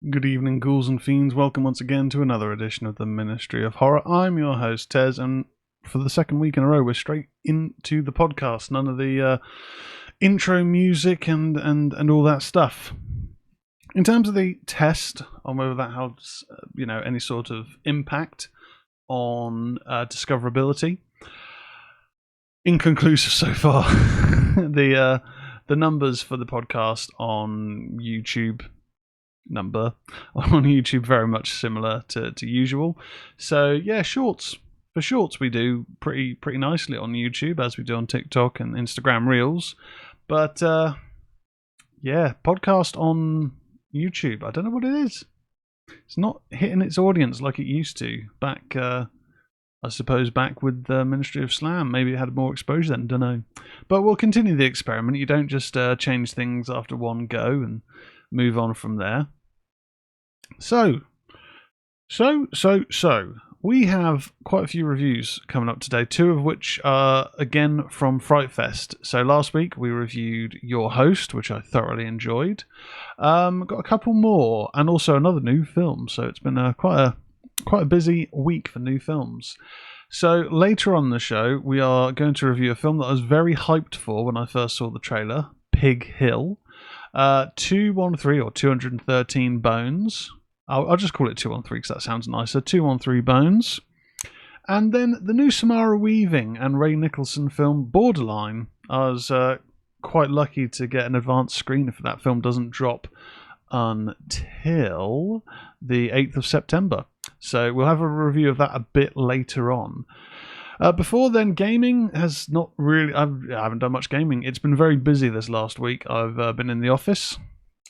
Good evening, ghouls and fiends. Welcome once again to another edition of the Ministry of Horror. I'm your host, Tez, and for the second week in a row, we're straight into the podcast. None of the intro music and all that stuff. In terms of the test on whether that has, any sort of impact on discoverability, inconclusive so far. The numbers for the podcast on YouTube very much similar to usual. So yeah, shorts we do pretty nicely on YouTube, as we do on TikTok and Instagram Reels. But podcast on YouTube, I don't know what it is. It's not hitting its audience like it used to back. I suppose back with the Ministry of Slam, maybe it had more exposure then. Don't know. But we'll continue the experiment. You don't just change things after one go and move on from there. So, we have quite a few reviews coming up today, two of which are, again, from FrightFest. So last week we reviewed Your Host, which I thoroughly enjoyed. Got a couple more, and also another new film. So it's been quite a busy week for new films. So later on in the show, we are going to review a film that I was very hyped for when I first saw the trailer, Pig Hill. 213 or 213 Bones. I'll just call it 213 because that sounds nicer. 213 Bones. And then the new Samara Weaving and Ray Nicholson film Borderline. I was quite lucky to get an advanced screener for that film. Doesn't drop until the 8th of September. So we'll have a review of that a bit later on. Before then, gaming has not really... I haven't done much gaming. It's been very busy this last week. I've been in the office.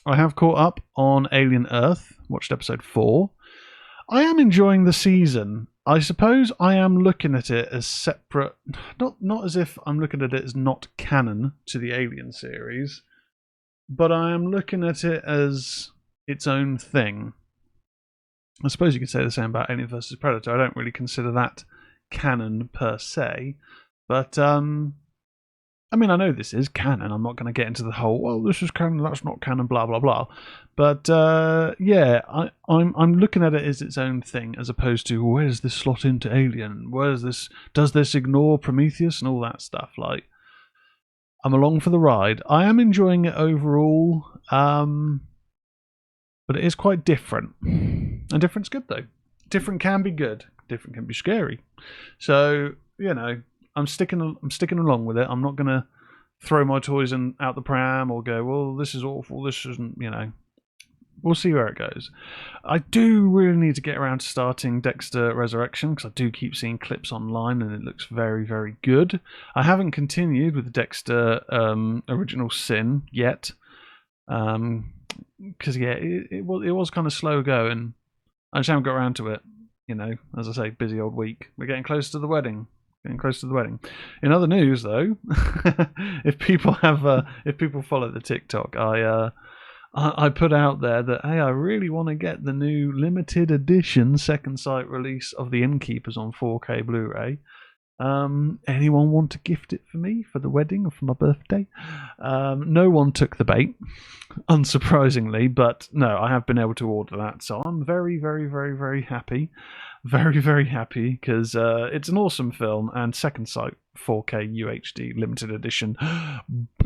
I have caught up on Alien Earth, watched episode 4. I am enjoying the season. I suppose I am looking at it as separate... Not as if I'm looking at it as not canon to the Alien series, but I am looking at it as its own thing. I suppose you could say the same about Alien vs. Predator. I don't really consider that canon per se, but I know this is canon. I'm not going to get into the whole, well, this is canon, that's not canon, blah blah blah. But I'm looking at it as its own thing, as opposed to where does this slot into Alien? Does this ignore Prometheus and all that stuff? Like, I'm along for the ride. I am enjoying it overall, but it is quite different, and different's good though. Different can be good. Different can be scary. So, I'm sticking along with it. I'm not going to throw my toys out the pram or go, well, this is awful, this isn't, We'll see where it goes. I do really need to get around to starting Dexter Resurrection, because I do keep seeing clips online and it looks very, very good. I haven't continued with Dexter Original Sin yet, because, it was kind of slow going. I just haven't got around to it. As I say, busy old week. We're getting close to the wedding. In other news, though, if people follow the TikTok, I put out there that, hey, I really want to get the new limited edition second sight release of The Innkeepers on 4K Blu-ray. Anyone want to gift it for me for the wedding or for my birthday? No one took the bait, unsurprisingly, but no, I have been able to order that, so I'm very, very, very, very happy. Very, very happy, because it's an awesome film, and Second Sight 4K UHD limited edition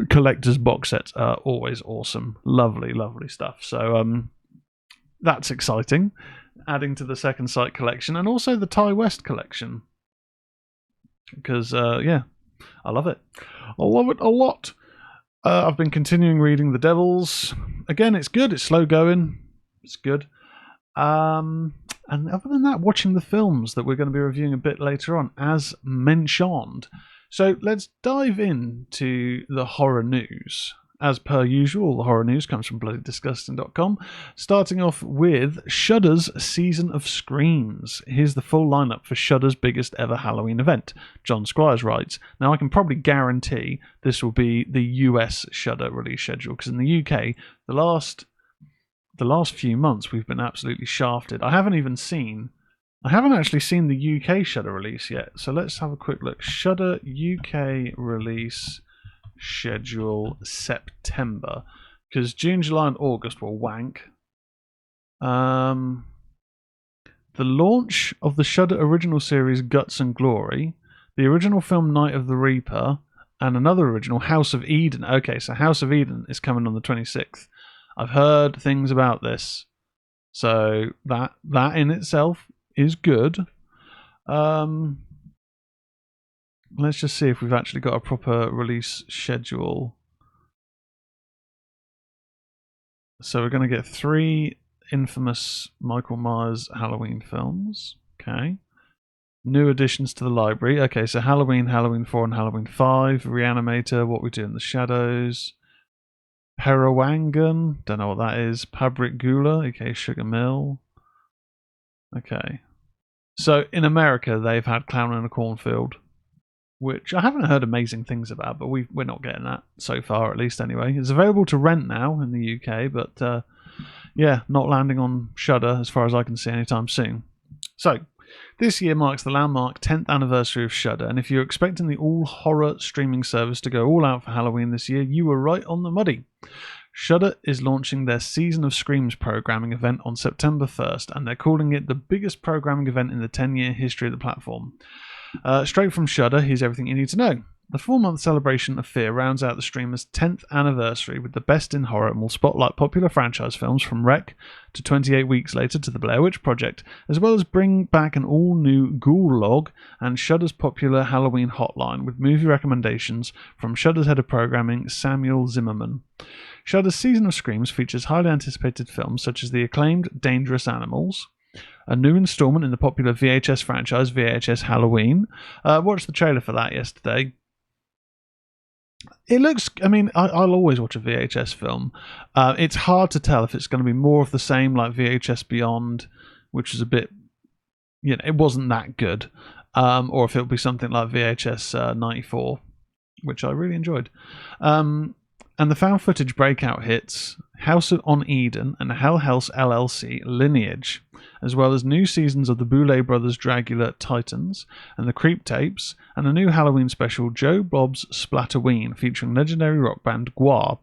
collector's box sets are always awesome. Lovely, lovely stuff. So that's exciting, adding to the Second Sight collection, and also the Ty West collection. Because, I love it. I love it a lot. I've been continuing reading The Devils. Again, it's good. It's slow going. It's good. And other than that, watching the films that we're going to be reviewing a bit later on, as mentioned. So let's dive into the horror news. As per usual, the horror news comes from bloodydisgusting.com. Starting off with Shudder's Season of Screams. Here's the full lineup for Shudder's biggest ever Halloween event. John Squires writes, now I can probably guarantee this will be the US Shudder release schedule, because in the UK, the last few months we've been absolutely shafted. I haven't actually seen the UK Shudder release yet, so let's have a quick look. Shudder UK release schedule September, because June, July and August were wank. The launch of the Shudder original series Guts and Glory, the original film Night of the Reaper, and another original, House of Eden. Okay, so House of Eden is coming on the 26th. I've heard things about this, so that in itself is good. Let's just see if we've actually got a proper release schedule. So we're going to get 3 infamous Michael Myers Halloween films. Okay. New additions to the library. Okay, so Halloween, Halloween 4 and Halloween 5. Reanimator, What We Do in the Shadows. Parawangan, don't know what that is. Pabrik Gula, aka Sugar Mill. Okay. So in America, they've had Clown in a Cornfield, which I haven't heard amazing things about, but we're not getting that so far, at least anyway. It's available to rent now in the UK, but yeah, not landing on Shudder as far as I can see anytime soon. So, this year marks the landmark 10th anniversary of Shudder, and if you're expecting the all-horror streaming service to go all out for Halloween this year, you were right on the money. Shudder is launching their Season of Screams programming event on September 1st, and they're calling it the biggest programming event in the 10-year history of the platform. Straight from Shudder, here's everything you need to know. The 4-month celebration of Fear rounds out the streamer's 10th anniversary with the best in horror and will spotlight popular franchise films from Wreck to 28 Weeks Later to The Blair Witch Project, as well as bring back an all-new Ghoul Log and Shudder's popular Halloween hotline with movie recommendations from Shudder's head of programming, Samuel Zimmerman. Shudder's Season of Screams features highly anticipated films such as the acclaimed Dangerous Animals, a new installment in the popular VHS franchise, VHS Halloween. Watched the trailer for that yesterday. It looks, I mean, I'll always watch a VHS film. It's hard to tell if it's going to be more of the same like VHS Beyond, which is a bit, you know, it wasn't that good, or if it'll be something like VHS 94, which I really enjoyed. And the found footage breakout hits House on Eden and Hell House LLC Lineage, as well as new seasons of the Boulet Brothers Dragula Titans and the Creep Tapes, and a new Halloween special, Joe Bob's Splatterween, featuring legendary rock band Gwar.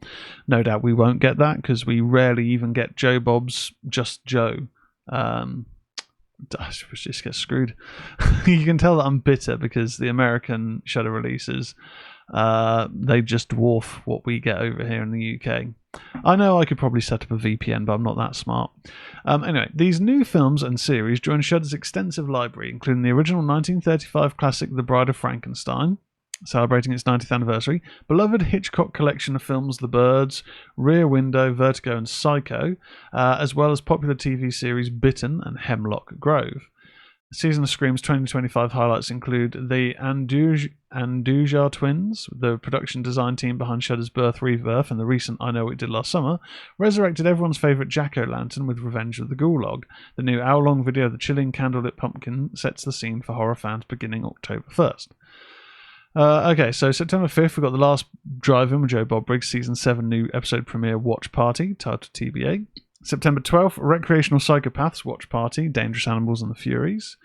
No doubt we won't get that because we rarely even get Joe Bob's Just Joe. I just get screwed. You can tell that I'm bitter because the American Shudder releases, they just dwarf what we get over here in the UK. I know I could probably set up a VPN, but I'm not that smart. Anyway, these new films and series join Shudder's extensive library, including the original 1935 classic The Bride of Frankenstein, celebrating its 90th anniversary, beloved Hitchcock collection of films The Birds, Rear Window, Vertigo and Psycho, as well as popular TV series Bitten and Hemlock Grove. Season of Screams 2025 highlights include the Andujar twins, the production design team behind Shudder's Birth, Rebirth, and the recent I Know What You Did Last Summer, resurrected everyone's favourite Jack-O-Lantern with Revenge of the Ghoul. The new hour-long video, The Chilling Candlelit Pumpkin, sets the scene for horror fans beginning October 1st. Okay, so September 5th, we've got The Last Drive-In with Joe Bob Briggs, Season 7 new episode premiere Watch Party, titled TBA. September 12th, Recreational Psychopaths Watch Party, Dangerous Animals and the Furies.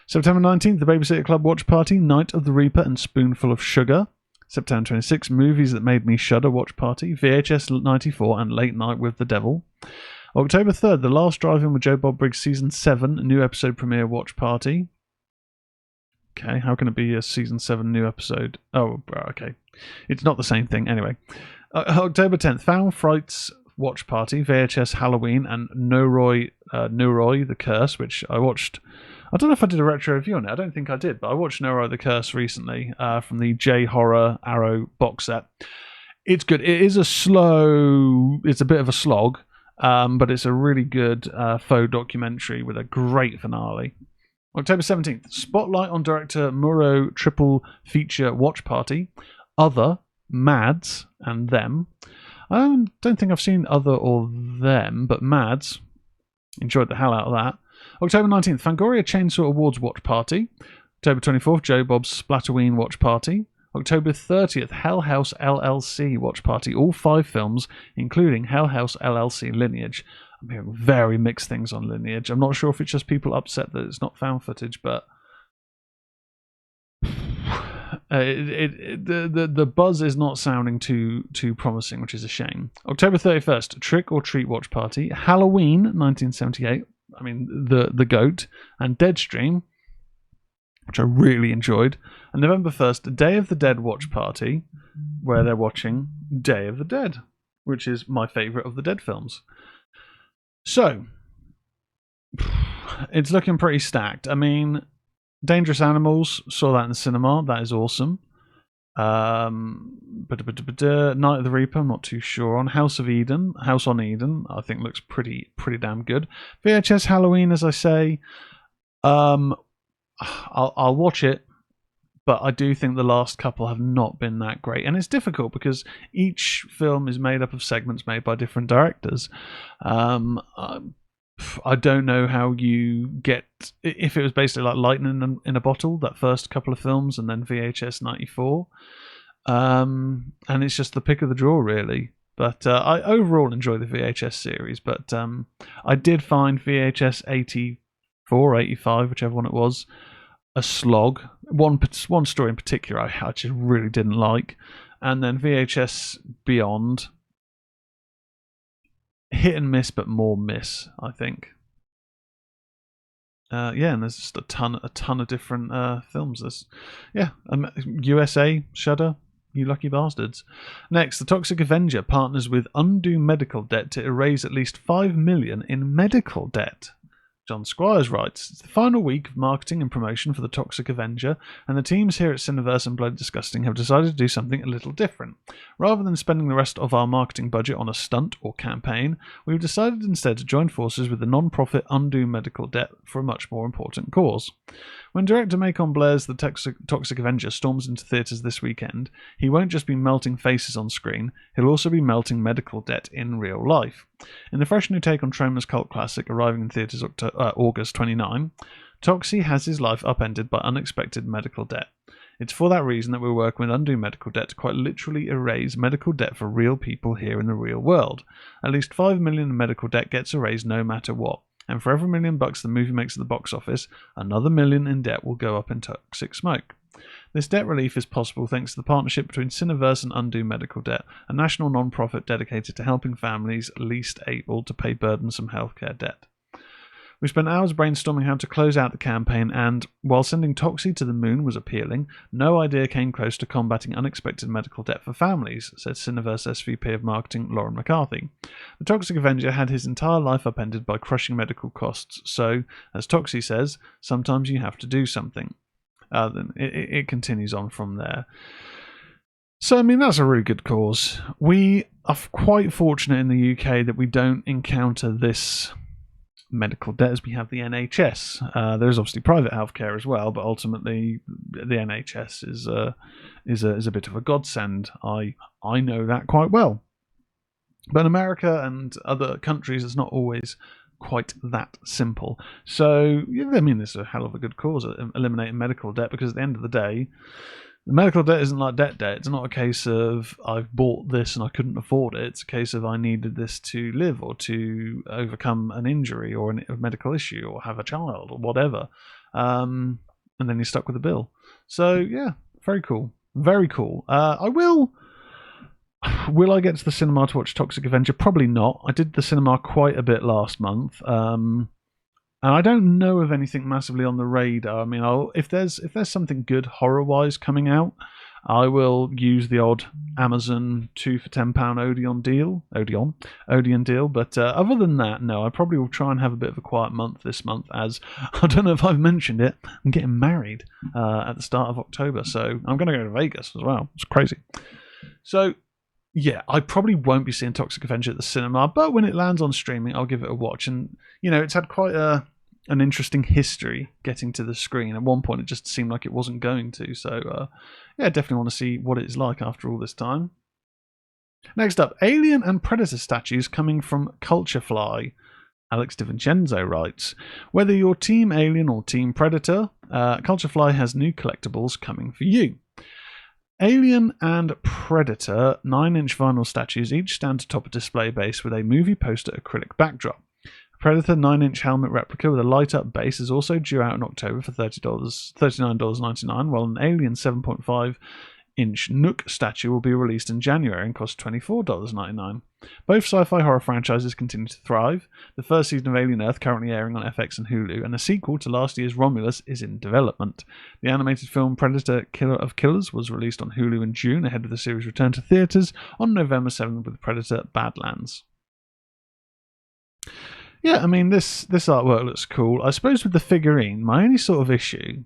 September 19th, The Babysitter Club Watch Party, Night of the Reaper and Spoonful of Sugar. September 26th, Movies That Made Me Shudder Watch Party, VHS 94 and Late Night with the Devil. October 3rd, The Last Drive-In with Joe Bob Briggs Season 7 new episode premiere Watch Party. Okay, how can it be a Season 7 new episode? Oh, okay. It's not the same thing. Anyway. October 10th, Found Frights Watch Party, VHS Halloween, and Noroi the Curse, which I watched. I don't know if I did a retro review on it. I don't think I did, but I watched Noroi the Curse recently from the J-Horror Arrow box set. It's good. It is it's a bit of a slog, but it's a really good faux documentary with a great finale. October 17th, Spotlight on director Muro triple feature Watch Party, Other, Mads, and Them. I don't think I've seen Other or Them, but Mads, enjoyed the hell out of that. October 19th, Fangoria Chainsaw Awards Watch Party. October 24th, Joe Bob's Splatterween Watch Party. October 30th, Hell House LLC Watch Party. All 5 films, including Hell House LLC Lineage. I'm hearing very mixed things on Lineage. I'm not sure if it's just people upset that it's not found footage, but The buzz is not sounding too promising, which is a shame. October 31st, Trick or Treat Watch Party, Halloween 1978. I mean the GOAT, and Deadstream, which I really enjoyed. And November 1st, Day of the Dead Watch Party, where they're watching Day of the Dead, which is my favourite of the Dead films. So it's looking pretty stacked. I mean, Dangerous Animals, saw that in the cinema. That is awesome. Night of the Reaper, I'm not too sure on. House on Eden, I think looks pretty damn good. VHS Halloween, as I say, I'll watch it, but I do think the last couple have not been that great, and it's difficult because each film is made up of segments made by different directors. I don't know how you get, if it was basically like lightning in a bottle, that first couple of films, and then VHS 94. And it's just the pick of the draw, really. But I overall enjoy the VHS series, but I did find VHS 84, 85, whichever one it was, a slog. One story in particular I just really didn't like. And then VHS Beyond, hit and miss, but more miss, I think. And there's just a ton of different films. There's, USA, Shudder, you lucky bastards. Next, The Toxic Avenger partners with undue medical debt to erase at least $5 million in medical debt. John Squires writes, it's the final week of marketing and promotion for The Toxic Avenger, and the teams here at Cineverse and Bloody Disgusting have decided to do something a little different. Rather than spending the rest of our marketing budget on a stunt or campaign, we've decided instead to join forces with the non-profit Undue Medical Debt for a much more important cause. When director Macon Blair's The Toxic Avenger storms into theatres this weekend, he won't just be melting faces on screen, he'll also be melting medical debt in real life. In the fresh new take on Troma's cult classic arriving in theatres August 29, Toxie has his life upended by unexpected medical debt. It's for that reason that we're working with Undue Medical Debt to quite literally erase medical debt for real people here in the real world. At least $5 million in medical debt gets erased no matter what. And for every $1 million the movie makes at the box office, another $1 million in debt will go up in toxic smoke. This debt relief is possible thanks to the partnership between Cineverse and Undue Medical Debt, a national non-profit dedicated to helping families least able to pay burdensome healthcare debt. We spent hours brainstorming how to close out the campaign, and while sending Toxie to the moon was appealing, no idea came close to combating unexpected medical debt for families, said Cineverse SVP of Marketing Lauren McCarthy. The Toxic Avenger had his entire life upended by crushing medical costs, so, as Toxie says, sometimes you have to do something. Then it continues on from there. So, I mean, that's a really good cause. We are quite fortunate in the UK that we don't encounter this medical debt as we have the NHS. There's obviously private healthcare as well, but ultimately the NHS is a bit of a godsend. I know that quite well. But in America and other countries, it's not always quite that simple. So, I mean, it's a hell of a good cause at eliminating medical debt, because at the end of the day, the medical debt isn't like debt. It's not a case of I've bought this and I couldn't afford it. It's a case of I needed this to live or to overcome an injury or a medical issue or have a child or whatever. And then you're stuck with a bill. So, yeah, very cool. Very cool. Will I get to the cinema to watch Toxic Avenger? Probably not. I did the cinema quite a bit last month. And I don't know of anything massively on the radar. I mean, if there's something good horror-wise coming out, I will use the odd Amazon 2 for £10 Odeon deal. But other than that, no, I probably will try and have a bit of a quiet month this month, as I don't know if I've mentioned it, I'm getting married at the start of October, so I'm going to go to Vegas as well. It's crazy. So, yeah, I probably won't be seeing Toxic Avenger at the cinema, but when it lands on streaming, I'll give it a watch. And, you know, it's had quite an interesting history getting to the screen. At one point, it just seemed like it wasn't going to. So, yeah, definitely want to see what it's like after all this time. Next up, Alien and Predator statues coming from Culturefly. Alex DiVincenzo writes, whether you're Team Alien or Team Predator, Culturefly has new collectibles coming for you. Alien and Predator 9-inch vinyl statues each stand atop a display base with a movie poster acrylic backdrop. Predator 9-inch helmet replica with a light-up base is also due out in October for $39.99, while an Alien 7.5-inch Nook statue will be released in January and cost $24.99. Both sci-fi horror franchises continue to thrive. The first season of Alien Earth, currently airing on FX and Hulu, and a sequel to last year's Romulus is in development. The animated film Predator Killer of Killers was released on Hulu in June, ahead of the series' return to theaters on November 7th with Predator Badlands. Yeah, I mean, this artwork looks cool. I suppose with the figurine, my only sort of issue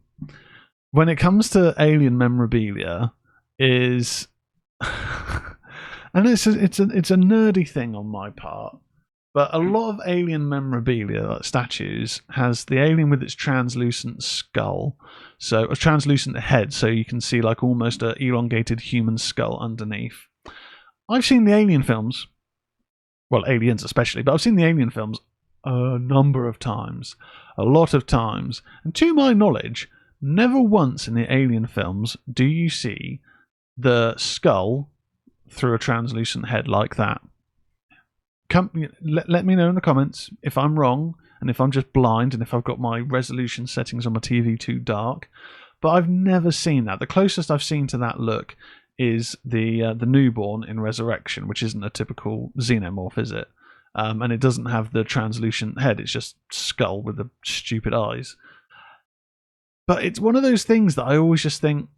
when it comes to Alien memorabilia is, and it's a nerdy thing on my part, but a lot of Alien memorabilia, like statues, has the alien with its translucent skull, so a translucent head, so you can see like almost an elongated human skull underneath. I've seen the Alien films, well, Aliens especially, but I've seen the Alien films a number of times, a lot of times, and to my knowledge, never once in the Alien films do you see the skull through a translucent head like that. Let me know in the comments if I'm wrong, and if I'm just blind, and if I've got my resolution settings on my TV too dark, but I've never seen that. The closest I've seen to that look is the newborn in Resurrection, which isn't a typical xenomorph, is it? And it doesn't have the translucent head, it's just skull with the stupid eyes. But it's one of those things that I always just think,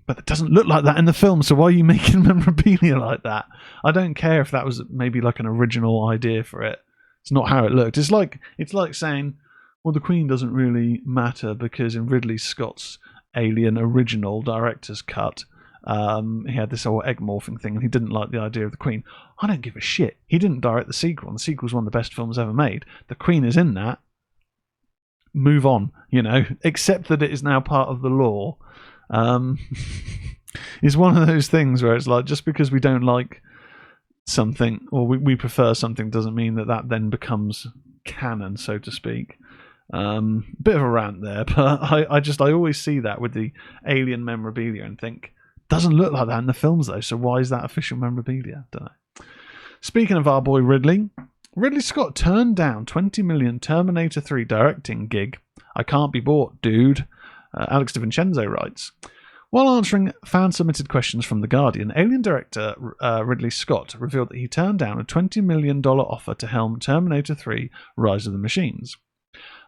but it doesn't look like that in the film, so why are you making memorabilia like that? I don't care if that was maybe like an original idea for it. It's not how it looked. It's like saying, well, the Queen doesn't really matter because in Ridley Scott's Alien original director's cut, he had this whole egg morphing thing and he didn't like the idea of the Queen. I don't give a shit. He didn't direct the sequel, and the sequel is one of the best films ever made. The Queen is in that. Move on, accept that it is now part of the lore. It's one of those things where it's like, just because we don't like something or we prefer something doesn't mean that then becomes canon, so to speak. Bit of a rant there, but I always see that with the Alien memorabilia and think, doesn't look like that in the films though, so why is that official memorabilia? Don't know. Speaking of our boy Ridley Scott turned down $20 million Terminator 3 directing gig. I can't be bought, dude. Alex DiVincenzo writes. While answering fan-submitted questions from The Guardian, Alien director Ridley Scott revealed that he turned down a $20 million offer to helm Terminator 3 Rise of the Machines.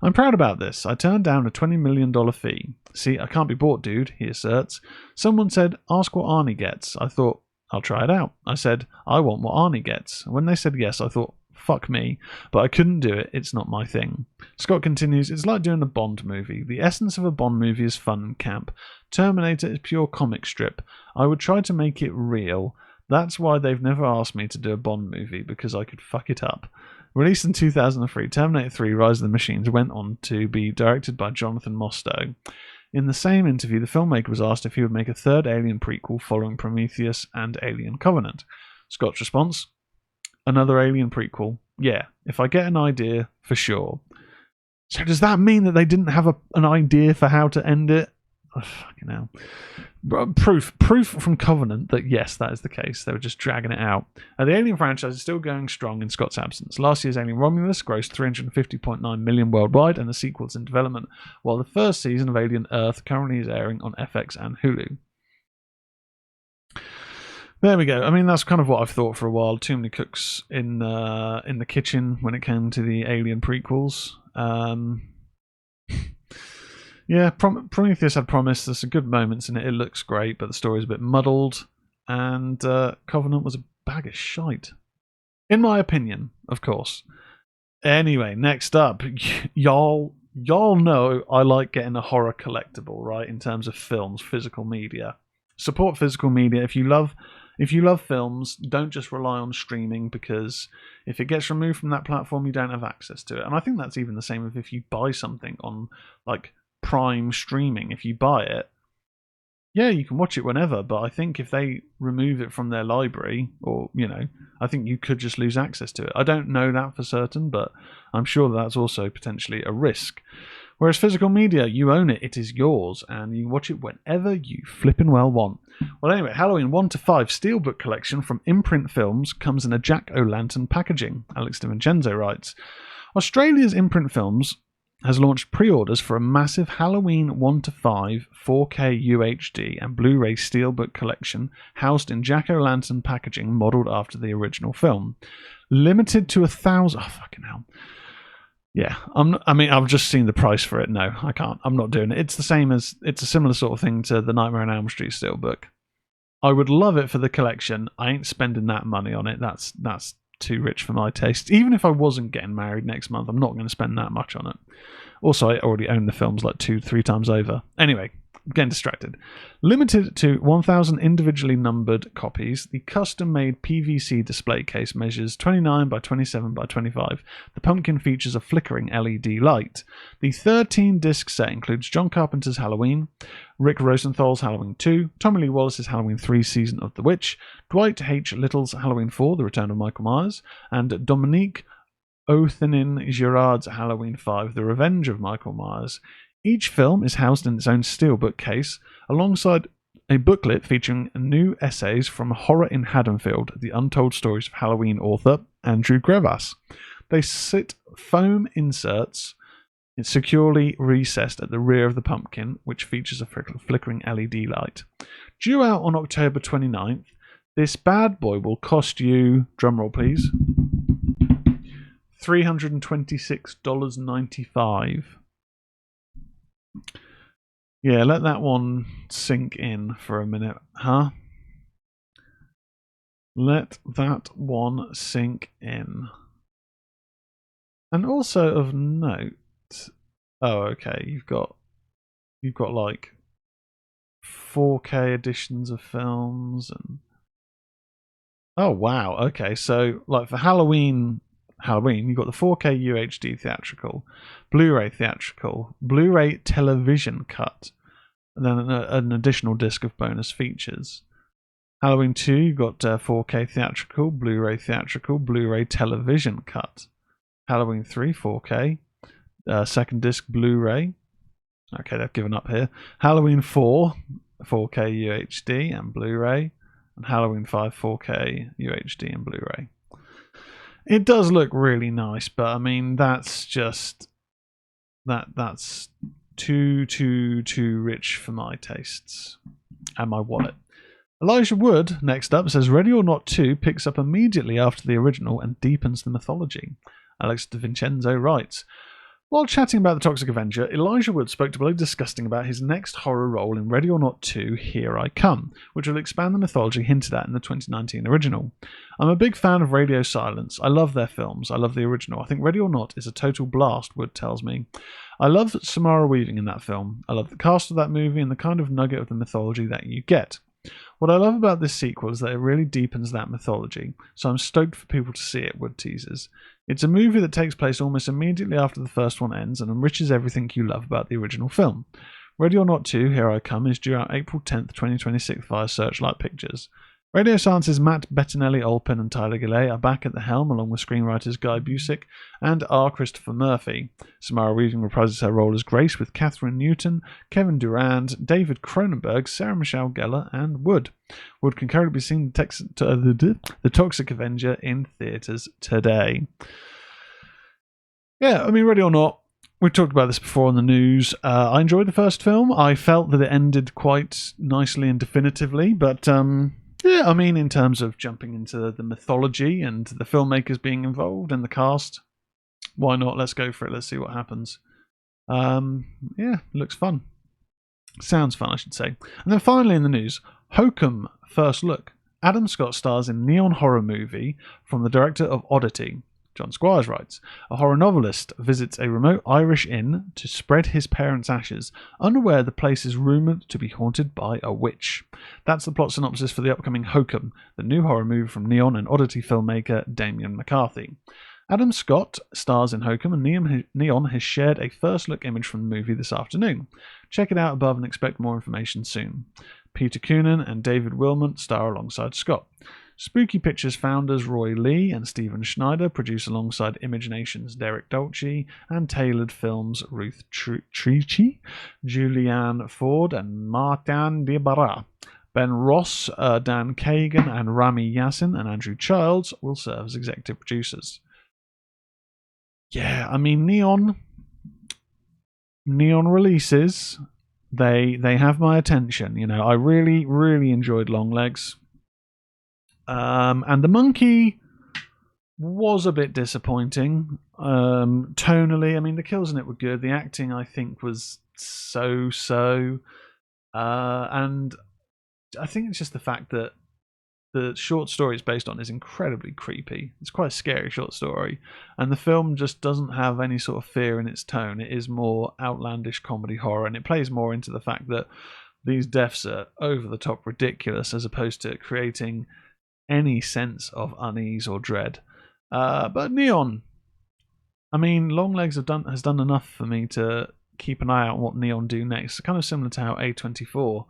I'm proud about this. I turned down a $20 million fee. See, I can't be bought, dude, he asserts. Someone said, ask what Arnie gets. I thought, I'll try it out. I said, I want what Arnie gets. When they said yes, I thought, fuck me, but I couldn't do it. It's not my thing. Scott continues, it's like doing a Bond movie. The essence of a Bond movie is fun and camp. Terminator is pure comic strip. I would try to make it real. That's why they've never asked me to do a Bond movie, because I could fuck it up. Released in 2003, Terminator 3 Rise of the Machines went on to be directed by Jonathan Mostow. In the same interview, the filmmaker was asked if he would make a third Alien prequel following Prometheus and Alien Covenant. Scott's response, another Alien prequel? Yeah, if I get an idea, for sure. So does that mean that they didn't have an idea for how to end it? Oh, fucking hell. Proof from Covenant that yes, that is the case. They were just dragging it out. The Alien franchise is still going strong in Scott's absence. Last year's Alien Romulus grossed $350.9 million worldwide, and the sequel's in development, while the first season of Alien Earth currently is airing on FX and Hulu. There we go. I mean, that's kind of what I've thought for a while. Too many cooks in the kitchen when it came to the Alien prequels. Yeah, Prometheus had promise. There's some good moments in it. It looks great, but the story's a bit muddled. And Covenant was a bag of shite. In my opinion, of course. Anyway, next up. Y'all know I like getting a horror collectible, right? In terms of films, physical media. Support physical media. If you love films, don't just rely on streaming, because if it gets removed from that platform, you don't have access to it. And I think that's even the same if you buy something on like Prime streaming. If you buy it, yeah, you can watch it whenever, but I think if they remove it from their library, or I think you could just lose access to it. I don't know that for certain, but I'm sure that's also potentially a risk. Whereas physical media, you own it, it is yours, and you can watch it whenever you flippin' well want. Well, anyway, Halloween 1 to 5 Steelbook collection from Imprint Films comes in a Jack-o'-lantern packaging, Alex DiVincenzo writes. Australia's Imprint Films has launched pre-orders for a massive Halloween 1 to 5 4K UHD and Blu-ray Steelbook collection housed in jack-o'-lantern packaging modelled after the original film. Limited to 1,000... Oh, fucking hell. Yeah, I've just seen the price for it. No, I can't. I'm not doing it. It's the same as... It's a similar sort of thing to the Nightmare on Elm Street Steelbook. I would love it for the collection. I ain't spending that money on it. That's too rich for my taste. Even if I wasn't getting married next month, I'm not going to spend that much on it. Also, I already own the films like 2-3 times over. Anyway, getting distracted. Limited to 1,000 individually numbered copies, the custom-made PVC display case measures 29 by 27 by 25. The pumpkin features a flickering LED light. The 13-disc set includes John Carpenter's Halloween, Rick Rosenthal's Halloween 2, Tommy Lee Wallace's Halloween 3 Season of the Witch, Dwight H. Little's Halloween 4 The Return of Michael Myers, and Dominique Othenin Girard's Halloween 5 The Revenge of Michael Myers. Each film is housed in its own steelbook case, alongside a booklet featuring new essays from Horror in Haddonfield, the untold stories of Halloween author Andrew Grevas. They sit foam inserts securely recessed at the rear of the pumpkin, which features a flickering LED light. Due out on October 29th, this bad boy will cost you, drumroll please, $326.95. Yeah, let that one sink in for a minute, huh? Let that one sink in. And also of note, oh, okay, you've got like 4K editions of films and oh wow, okay, so like for Halloween, you've got the 4K UHD theatrical, Blu-ray theatrical, Blu-ray television cut, and then an additional disc of bonus features. Halloween 2, you've got 4K theatrical, Blu-ray theatrical, Blu-ray television cut. Halloween 3, 4K, second disc Blu-ray. Okay, they've given up here. Halloween 4, 4K UHD and Blu-ray. And Halloween 5, 4K UHD and Blu-ray. It does look really nice, but I mean, that's just... That's too rich for my tastes and my wallet. Elijah Wood, next up, says Ready or Not 2 picks up immediately after the original and deepens the mythology. Alex DiVincenzo writes, while chatting about the Toxic Avenger, Elijah Wood spoke to Bloody Disgusting about his next horror role in Ready or Not 2, Here I Come, which will expand the mythology hinted at in the 2019 original. I'm a big fan of Radio Silence. I love their films. I love the original. I think Ready or Not is a total blast, Wood tells me. I love Samara Weaving in that film. I love the cast of that movie and the kind of nugget of the mythology that you get. What I love about this sequel is that it really deepens that mythology, so I'm stoked for people to see it, Wood teases. It's a movie that takes place almost immediately after the first one ends and enriches everything you love about the original film. Ready or Not 2, Here I Come is due out April 10th, 2026 via Searchlight Pictures. Radio Silence's Matt Bettinelli-Olpin and Tyler Gillett are back at the helm along with screenwriters Guy Busick and R. Christopher Murphy. Samara Weaving reprises her role as Grace with Catherine Newton, Kevin Durand, David Cronenberg, Sarah Michelle Gellar and Wood. Wood can currently be seen the Toxic Avenger in theatres today. Yeah, I mean, Ready or Not, we talked about this before on the news. I enjoyed the first film. I felt that it ended quite nicely and definitively, but... yeah, I mean, in terms of jumping into the mythology and the filmmakers being involved and the cast, why not? Let's go for it. Let's see what happens. Yeah, looks fun. Sounds fun, I should say. And then finally in the news, Hokum First Look. Adam Scott stars in neon horror movie from the director of Oddity. John Squires writes, a horror novelist visits a remote Irish inn to spread his parents' ashes, unaware the place is rumoured to be haunted by a witch. That's the plot synopsis for the upcoming Hokum, the new horror movie from Neon and Oddity filmmaker Damien McCarthy. Adam Scott stars in Hokum, and Neon has shared a first look image from the movie this afternoon. Check it out above and expect more information soon. Peter Coonan and David Wilmot star alongside Scott. Spooky Pictures founders Roy Lee and Stephen Schneider produce alongside Image Nation's Derek Dolce and Tailored Films' Ruth Trici, Julianne Ford, and Martin DeBarra. Ben Ross, Dan Kagan, and Rami Yassin and Andrew Childs will serve as executive producers. Yeah, I mean, Neon releases, they have my attention. You know, I really enjoyed Longlegs. And The Monkey was a bit disappointing. Tonally, I mean, the kills in it were good. The acting, I think, was so. And I think it's just the fact that the short story it's based on is incredibly creepy. It's quite a scary short story. And the film just doesn't have any sort of fear in its tone. It is more outlandish comedy horror, and it plays more into the fact that these deaths are over the top ridiculous as opposed to creating any sense of unease or dread. But Neon, I mean, Longlegs has done enough for me to keep an eye out on what Neon do next. Kind of similar to how A24,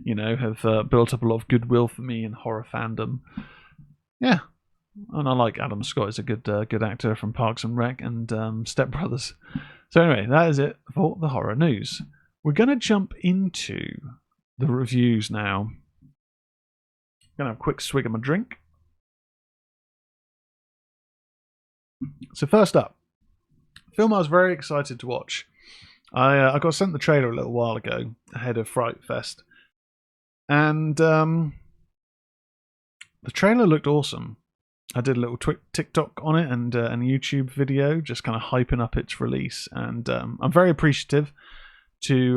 you know, have built up a lot of goodwill for me in horror fandom. Yeah, and I like Adam Scott. He's a good actor from Parks and Rec and Step Brothers. So anyway, that is it for the horror news. We're going to jump into the reviews now. Gonna have a quick swig of my drink. So first up, film I was very excited to watch. I got sent the trailer a little while ago ahead of FrightFest, and the trailer looked awesome. I did a little TikTok on it and a YouTube video, just kind of hyping up its release, and I'm very appreciative to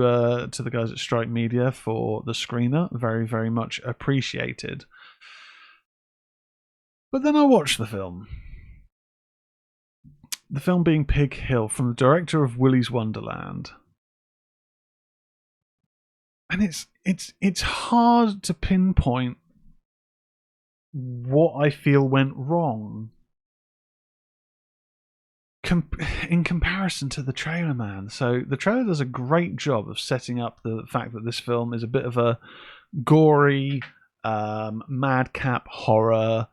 the guys at Strike Media for the screener. Very much appreciated. But then I watched the film. The film being Pig Hill, from the director of Willy's Wonderland. And it's hard to pinpoint what I feel went wrong in comparison to the trailer, man. So the trailer does a great job of setting up the fact that this film is a bit of a gory, madcap horror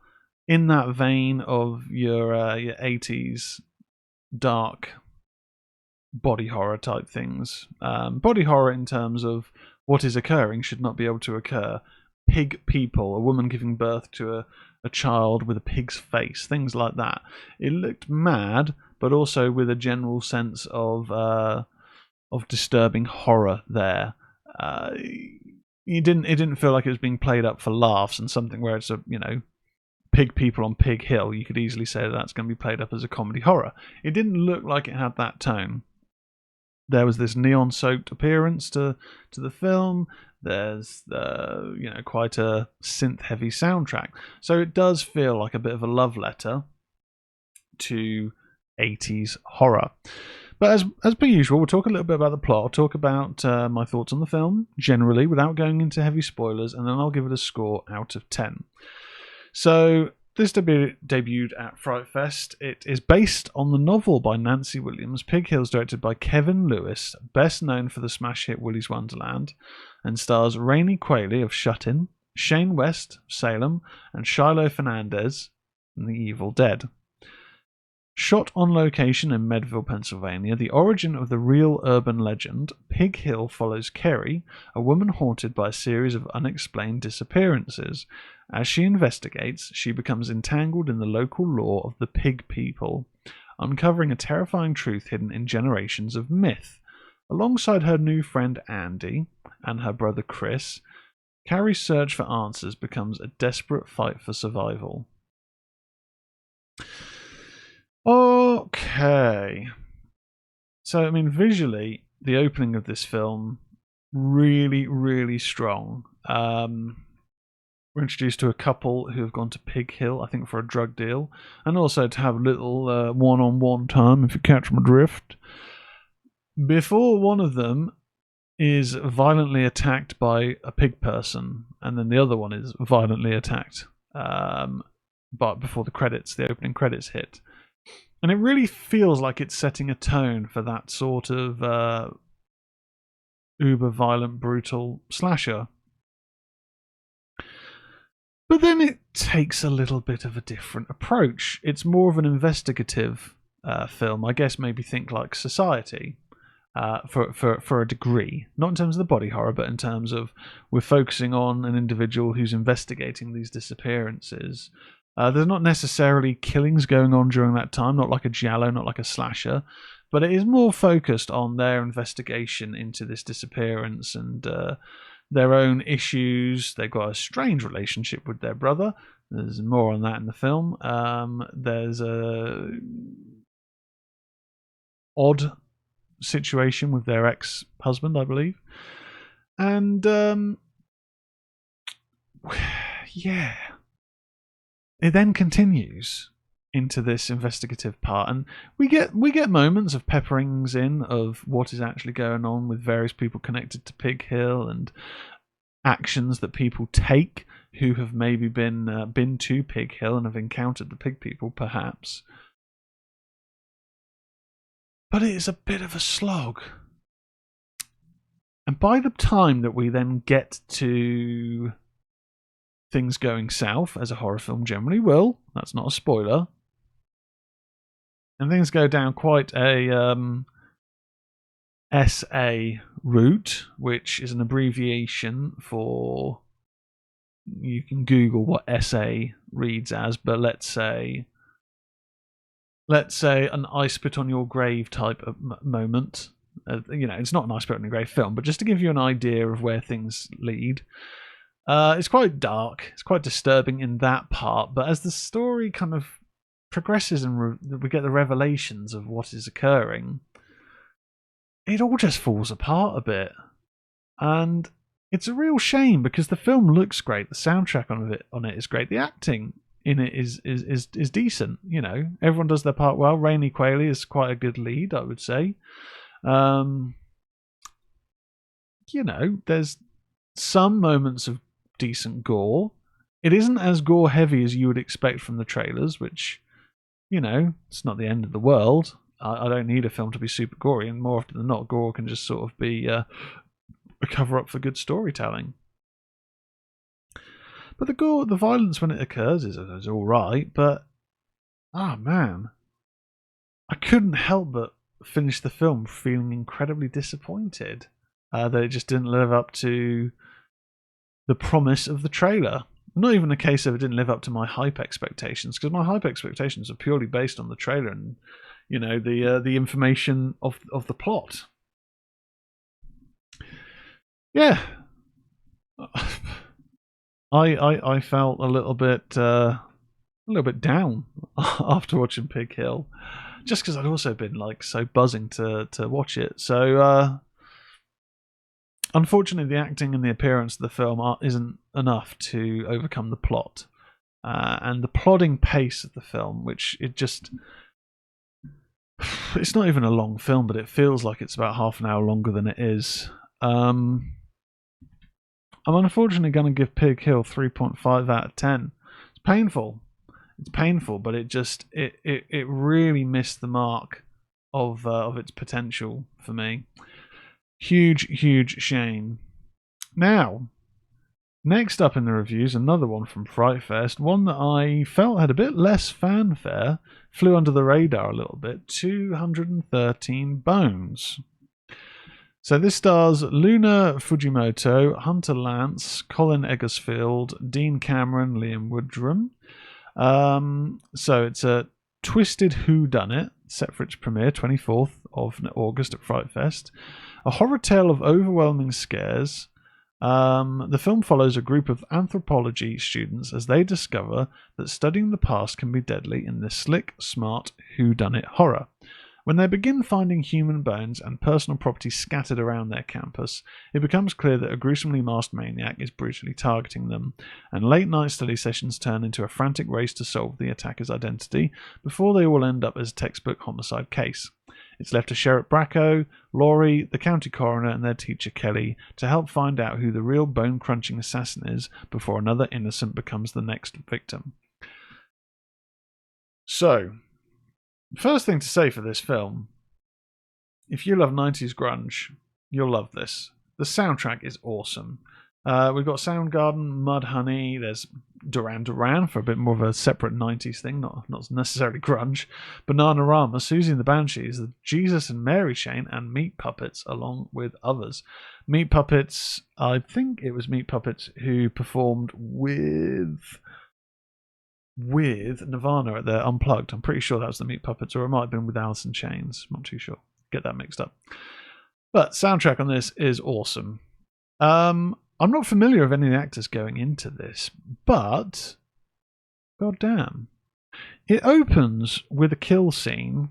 in that vein of your 80s dark body horror type things. Body horror in terms of what is occurring should not be able to occur. Pig people, a woman giving birth to a child with a pig's face, things like that. It looked mad, but also with a general sense of disturbing horror there. It didn't feel like it was being played up for laughs and something where it's pig people on Pig Hill. You could easily say that's going to be played up as a comedy horror. It didn't look like it had that tone. There was this neon-soaked appearance to the film. There's quite a synth-heavy soundtrack. So it does feel like a bit of a love letter to 80s horror. But as per usual, we'll talk a little bit about the plot. I'll talk about my thoughts on the film, generally, without going into heavy spoilers, and then I'll give it a score out of 10. So this debuted at FrightFest. It is based on the novel by Nancy Williams. Pig Hill is directed by Kevin Lewis, best known for the smash hit Willy's Wonderland, and stars Rainey Qualley of Shut-In, Shane West, Salem, and Shiloh Fernandez in The Evil Dead. Shot on location in Medville, Pennsylvania, the origin of the real urban legend, Pig Hill follows Kerry, a woman haunted by a series of unexplained disappearances. As she investigates, she becomes entangled in the local lore of the pig people, uncovering a terrifying truth hidden in generations of myth. Alongside her new friend Andy and her brother Chris, Carrie's search for answers becomes a desperate fight for survival. Okay. So, I mean, visually, the opening of this film, really strong. We're introduced to a couple who have gone to Pig Hill, I think for a drug deal, and also to have a little one-on-one time, if you catch my drift, before one of them is violently attacked by a pig person, and then the other one is violently attacked, but before the opening credits hit. And it really feels like it's setting a tone for that sort of uber violent, brutal slasher. But then it takes a little bit of a different approach. It's more of an investigative film. I guess maybe think like Society for a degree. Not in terms of the body horror, but in terms of we're focusing on an individual who's investigating these disappearances. There's not necessarily killings going on during that time, not like a giallo, not like a slasher, but it is more focused on their investigation into this disappearance and their own issues. They've got a strange relationship with their brother. There's more on that in the film. There's a odd situation with their ex-husband, I believe. And yeah. It then continues into this investigative part, and we get moments of pepperings in of what is actually going on with various people connected to Pig Hill and actions that people take who have maybe been to Pig Hill and have encountered the pig people, perhaps. But it is a bit of a slog. And by the time that we then get to things going south, as a horror film generally will, that's not a spoiler, and things go down quite a SA route, which is an abbreviation for, you can Google what SA reads as, but let's say an I spit on your grave type of moment. It's not an I spit on your grave film, but just to give you an idea of where things lead. It's quite dark. It's quite disturbing in that part. But as the story kind of progresses and we get the revelations of what is occurring, it all just falls apart a bit. And it's a real shame because the film looks great. The soundtrack on it is great. The acting in it is decent. Everyone does their part well. Rainey Qualley is quite a good lead, I would say. There's some moments of decent gore. It isn't as gore heavy as you would expect from the trailers, which, it's not the end of the world. I don't need a film to be super gory, and more often than not, gore can just sort of be a cover up for good storytelling. But the violence when it occurs is all right. But man, I couldn't help but finish the film feeling incredibly disappointed that it just didn't live up to the promise of the trailer. Not even a case of it didn't live up to my hype expectations, because my hype expectations are purely based on the trailer and the information of the plot. Yeah, I felt a little bit down after watching Pig Hill, just because I'd also been so buzzing to watch it. So unfortunately, the acting and the appearance of the film isn't enough to overcome the plot and the plodding pace of the film, which it's not even a long film, but it feels like it's about half an hour longer than it is. I'm unfortunately going to give Pig Hill 3.5 out of 10. It's painful, but it really missed the mark of its potential for me. Huge shame. Now, next up in the reviews, another one from FrightFest, one that I felt had a bit less fanfare, flew under the radar a little bit, 213 Bones. So this stars Luna Fujimoto, Hunter Lance, Colin Eggersfield, Dean Cameron, Liam Woodrum. So it's a twisted whodunit, set for its premiere 24th of August at FrightFest. A horror tale of overwhelming scares. The film follows a group of anthropology students as they discover that studying the past can be deadly in this slick, smart whodunit horror. When they begin finding human bones and personal property scattered around their campus, it becomes clear that a gruesomely masked maniac is brutally targeting them, and late-night study sessions turn into a frantic race to solve the attacker's identity before they all end up as a textbook homicide case. It's left to Sheriff Bracco, Laurie, the county coroner, and their teacher Kelly to help find out who the real bone-crunching assassin is before another innocent becomes the next victim. So, first thing to say for this film, if you love 90s grunge, you'll love this. The soundtrack is awesome. We've got Soundgarden, Mudhoney, there's Duran Duran for a bit more of a separate 90s thing, not necessarily grunge. Bananarama, Susie and the Banshees, the Jesus and Mary Chain, and Meat Puppets, along with others. Meat Puppets, I think it was Meat Puppets who performed with Nirvana at their Unplugged. I'm pretty sure that was the Meat Puppets, or it might have been with Alice in Chains. I'm not too sure. Get that mixed up. But soundtrack on this is awesome. I'm not familiar with any of the actors going into this, but goddamn, it opens with a kill scene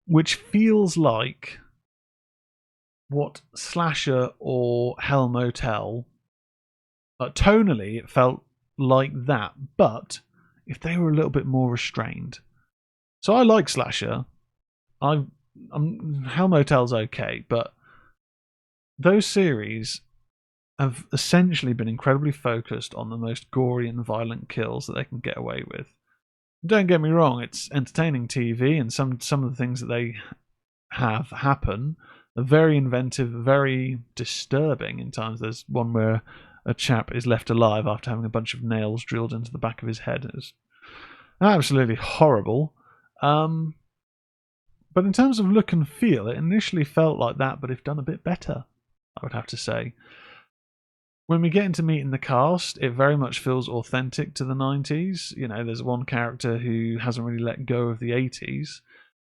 which feels like what Slasher or Hell Motel, tonally it felt like that, but if they were a little bit more restrained. So I like Slasher. Hell Motel's okay, but those series have essentially been incredibly focused on the most gory and violent kills that they can get away with. Don't get me wrong, it's entertaining TV, and some of the things that they have happen are very inventive, very disturbing in times. There's one where a chap is left alive after having a bunch of nails drilled into the back of his head. It's absolutely horrible. But in terms of look and feel, it initially felt like that, but if done a bit better, I would have to say. When we get into meeting the cast, it very much feels authentic to the 90s. You know, there's one character who hasn't really let go of the 80s.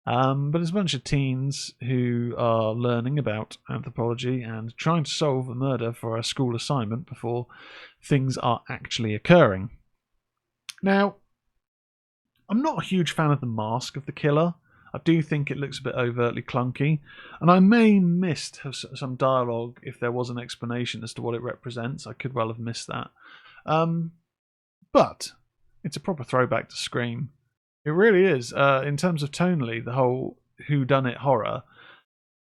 But there's a bunch of teens who are learning about anthropology and trying to solve a murder for a school assignment before things are actually occurring. Now, I'm not a huge fan of the mask of the killer. I do think it looks a bit overtly clunky, and I may missed some dialogue if there was an explanation as to what it represents. I could well have missed that. But it's a proper throwback to Scream. It really is. In terms of tonally, the whole whodunit horror,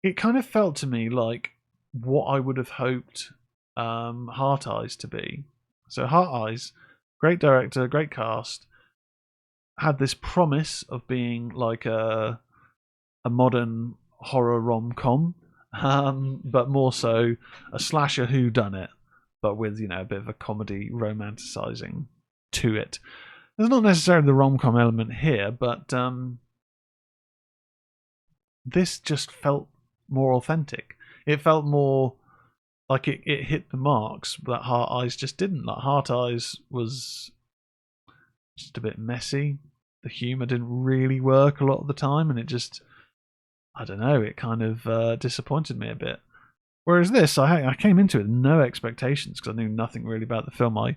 it kind of felt to me like what I would have hoped Heart Eyes to be. So Heart Eyes, great director, great cast, had this promise of being like a modern horror rom-com, but more so a slasher whodunit, but with, you know, a bit of a comedy romanticizing to it. There's not necessarily the rom-com element here, but this just felt more authentic. It felt more like it hit the marks that Heart Eyes just didn't. Like Heart Eyes was just a bit messy. The humour didn't really work a lot of the time, and it just, I don't know, it kind of disappointed me a bit. Whereas this, I came into it with no expectations because I knew nothing really about the film. I'd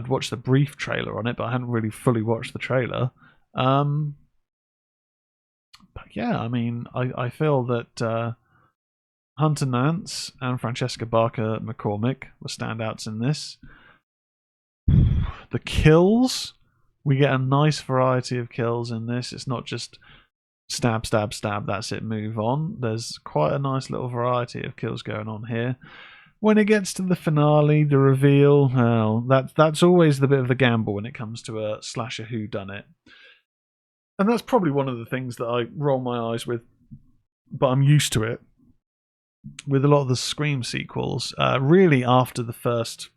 watched the brief trailer on it, but I hadn't really fully watched the trailer. But yeah, I mean, I feel that Hunter Nance and Francesca Barker McCormick were standouts in this. The kills, we get a nice variety of kills in this. It's not just stab, stab, stab, that's it, move on. There's quite a nice little variety of kills going on here. When it gets to the finale, the reveal, well, that's always the bit of the gamble when it comes to a slasher whodunit. And that's probably one of the things that I roll my eyes with, but I'm used to it. With a lot of the Scream sequels, really after the first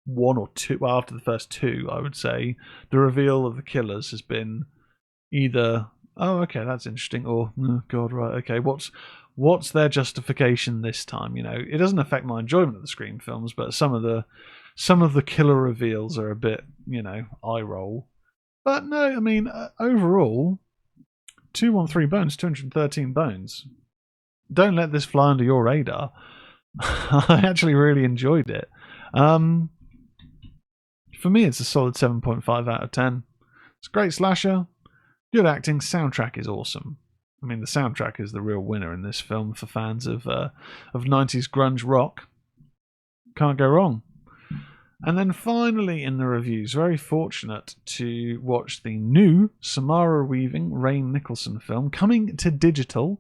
one or two, well, after the first two, I would say, the reveal of the killers has been either, oh, okay, that's interesting, or, oh, God, right, okay, what's their justification this time? You know, it doesn't affect my enjoyment of the Scream films, but some of the killer reveals are a bit, you know, eye roll. But no, I mean, overall, 213 bones, 213 bones. Don't let this fly under your radar. I actually really enjoyed it. For me, it's a solid 7.5 out of 10. It's a great slasher, good acting, soundtrack is awesome. I mean, the soundtrack is the real winner in this film for fans of 90s grunge rock. Can't go wrong. And then finally in the reviews, very fortunate to watch the new Samara Weaving, Rain Nicholson film coming to digital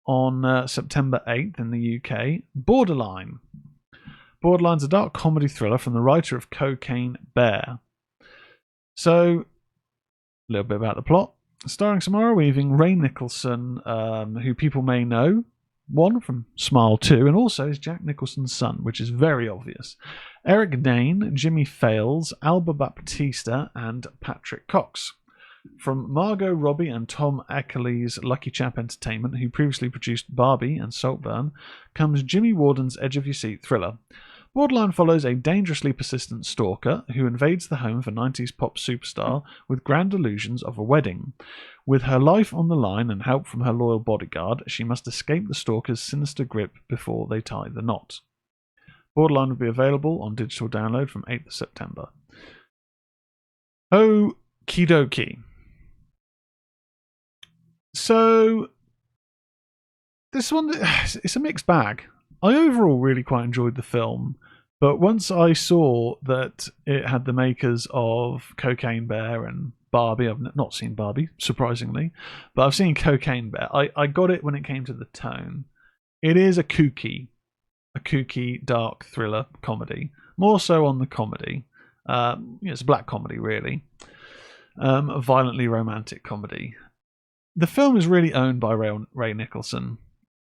on September 8th in the UK, Borderline. Borderline's a dark comedy thriller from the writer of Cocaine Bear. So, a little bit about the plot. Starring Samara Weaving, Rain Nicholson, who people may know one from Smile 2, and also is Jack Nicholson's son, which is very obvious. Eric Dane, Jimmy Fails, Alba Baptista, and Patrick Cox. From Margot Robbie and Tom Eckerly's Lucky Chap Entertainment, who previously produced Barbie and Saltburn, comes Jimmy Warden's edge-of-your-seat thriller. Borderline follows a dangerously persistent stalker who invades the home of a 90s pop superstar with grand illusions of a wedding. With her life on the line and help from her loyal bodyguard, she must escape the stalker's sinister grip before they tie the knot. Borderline will be available on digital download from 8th of September. Okie dokie. So, this one, it's a mixed bag. I overall really quite enjoyed the film, but once I saw that it had the makers of Cocaine Bear and Barbie, I've not seen Barbie, surprisingly, but I've seen Cocaine Bear. I got it when it came to the tone. It is a kooky, dark thriller comedy, more so on the comedy. It's a black comedy, really. A violently romantic comedy. The film is really owned by Ray Nicholson.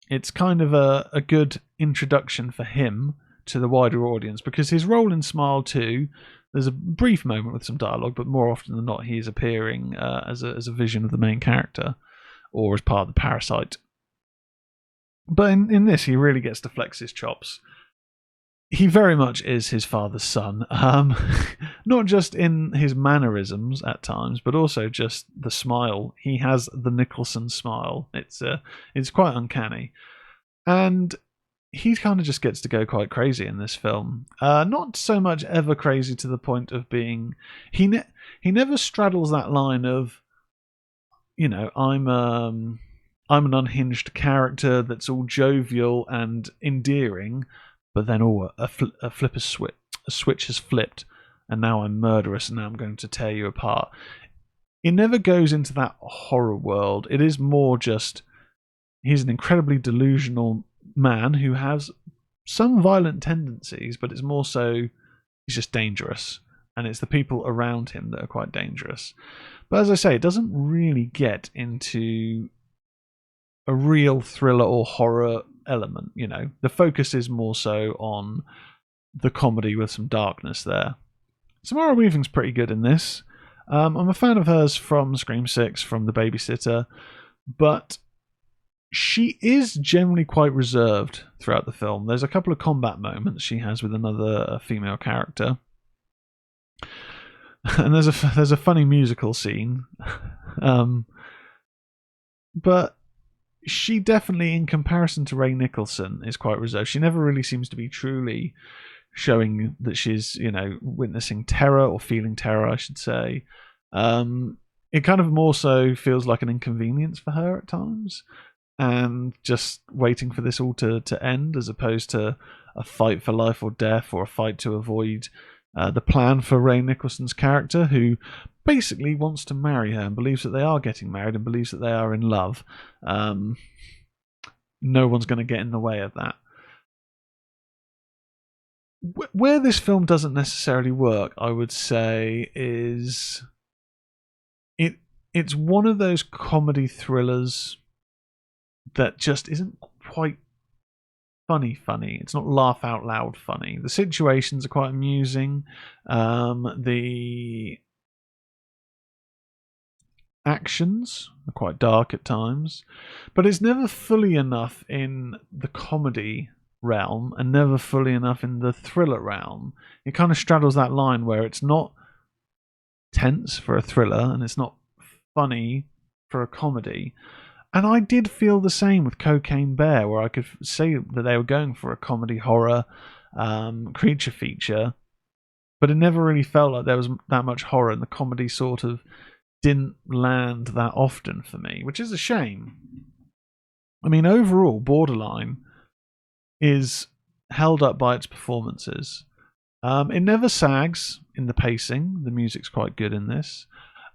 It's kind of a good introduction for him to the wider audience, because his role in Smile 2, there's a brief moment with some dialogue, but more often than not he is appearing as a vision of the main character, or as part of the parasite. But in this, he really gets to flex his chops. He very much is his father's son, not just in his mannerisms at times, but also just the smile. He has the Nicholson smile. It's quite uncanny, and he kind of just gets to go quite crazy in this film. Not so much ever crazy to the point of being. He never straddles that line of, I'm an unhinged character that's all jovial and endearing. But then, a switch has flipped, and now I'm murderous, and now I'm going to tear you apart. It never goes into that horror world. It is more just, he's an incredibly delusional man who has some violent tendencies, but it's more so he's just dangerous, and it's the people around him that are quite dangerous. But as I say, it doesn't really get into a real thriller or horror element. The focus is more so on the comedy with some darkness there. Samara Weaving's pretty good in this. I'm a fan of hers from Scream 6, from The Babysitter, but she is generally quite reserved throughout the film. There's a couple of combat moments she has with another female character, and there's a funny musical scene, but she definitely, in comparison to Ray Nicholson, is quite reserved. She never really seems to be truly showing that she's, witnessing terror or feeling terror, I should say. It kind of more so feels like an inconvenience for her at times, and just waiting for this all to end, as opposed to a fight for life or death, or a fight to avoid the plan for Ray Nicholson's character, who basically wants to marry her and believes that they are getting married and believes that they are in love. No one's going to get in the way of that. Where this film doesn't necessarily work, I would say, is it's one of those comedy thrillers that just isn't quite funny. It's not laugh out loud funny. The situations are quite amusing. The actions are quite dark at times, but it's never fully enough in the comedy realm and never fully enough in the thriller realm. It kind of straddles that line where it's not tense for a thriller and it's not funny for a comedy. And I did feel the same with Cocaine Bear, where I could say that they were going for a comedy horror creature feature, but it never really felt like there was that much horror, and the comedy sort of didn't land that often for me, which is a shame. I mean, overall, Borderline is held up by its performances. It never sags in the pacing. The music's quite good in this.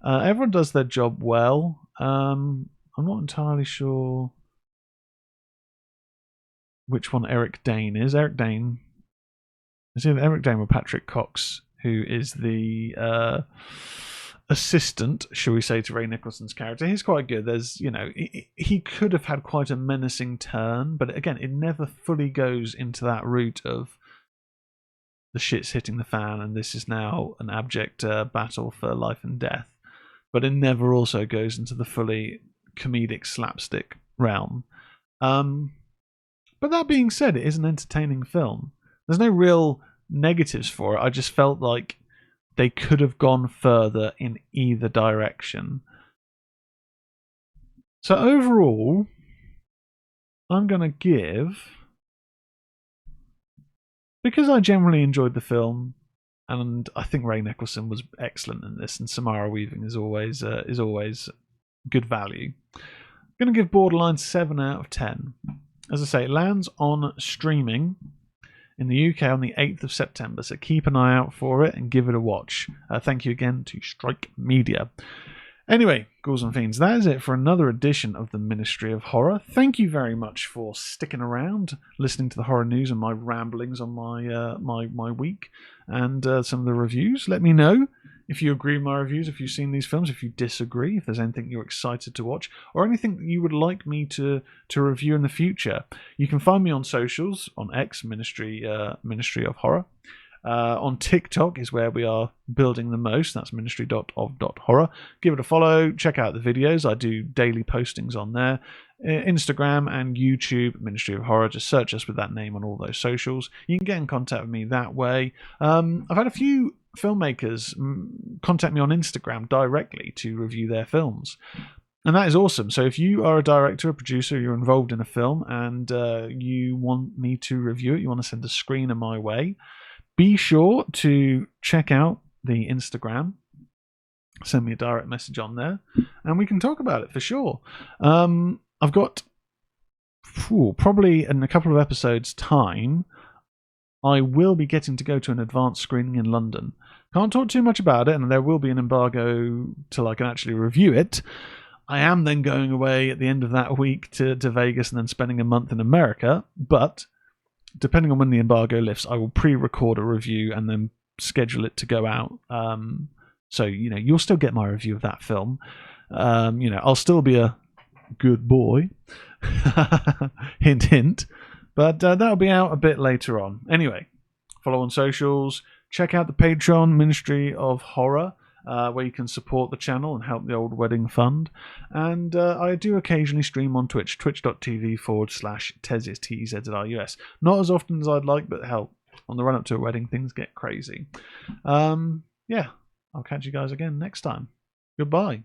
Everyone does their job well. I'm not entirely sure which one Eric Dane is. Is either Eric Dane or Patrick Cox, who is the assistant, shall we say, to Ray Nicholson's character. He's quite good. There's, you know, he could have had quite a menacing turn, but again, it never fully goes into that route of the shit's hitting the fan and this is now an abject battle for life and death. But it never also goes into the fully comedic slapstick realm. But that being said, it is an entertaining film. There's no real negatives for it. I just felt like they could have gone further in either direction. So overall, I'm going to give, because I generally enjoyed the film, and I think Ray Nicholson was excellent in this, and Samara Weaving is always good value. I'm going to give Borderline 7 out of 10. As I say, it lands on streaming in the UK on the 8th of September, so keep an eye out for it and give it a watch. Thank you again to Strike Media. Anyway, Ghouls and Fiends, that is it for another edition of the Ministry of Horror. Thank you very much for sticking around, listening to the horror news and my ramblings on my week and some of the reviews. Let me know if you agree with my reviews, if you've seen these films, if you disagree, if there's anything you're excited to watch, or anything that you would like me to review in the future. You can find me on socials, on X, Ministry of Horror. On TikTok is where we are building the most. That's ministry.of.horror. Give it a follow. Check out the videos. I do daily postings on there. Instagram and YouTube, Ministry of Horror. Just search us with that name on all those socials. You can get in contact with me that way. I've had a few filmmakers contact me on Instagram directly to review their films. And that is awesome. So if you are a director, a producer, you're involved in a film and you want me to review it, you want to send a screener my way, be sure to check out the Instagram. Send me a direct message on there and we can talk about it for sure. I've got probably in a couple of episodes' time, I will be getting to go to an advanced screening in London. Can't talk too much about it, and there will be an embargo till I can actually review it. I am then going away at the end of that week to Vegas and then spending a month in America, but depending on when the embargo lifts, I will pre-record a review and then schedule it to go out. So, you know, you'll still get my review of that film. You know, I'll still be a good boy. Hint, hint. But that'll be out a bit later on. Anyway, follow on socials. Check out the Patreon, Ministry of Horror, where you can support the channel and help the Old Wedding Fund. And I do occasionally stream on Twitch, twitch.tv/Tezis, TEZZIUS. Not as often as I'd like, but hell, on the run-up to a wedding, things get crazy. Yeah, I'll catch you guys again next time. Goodbye.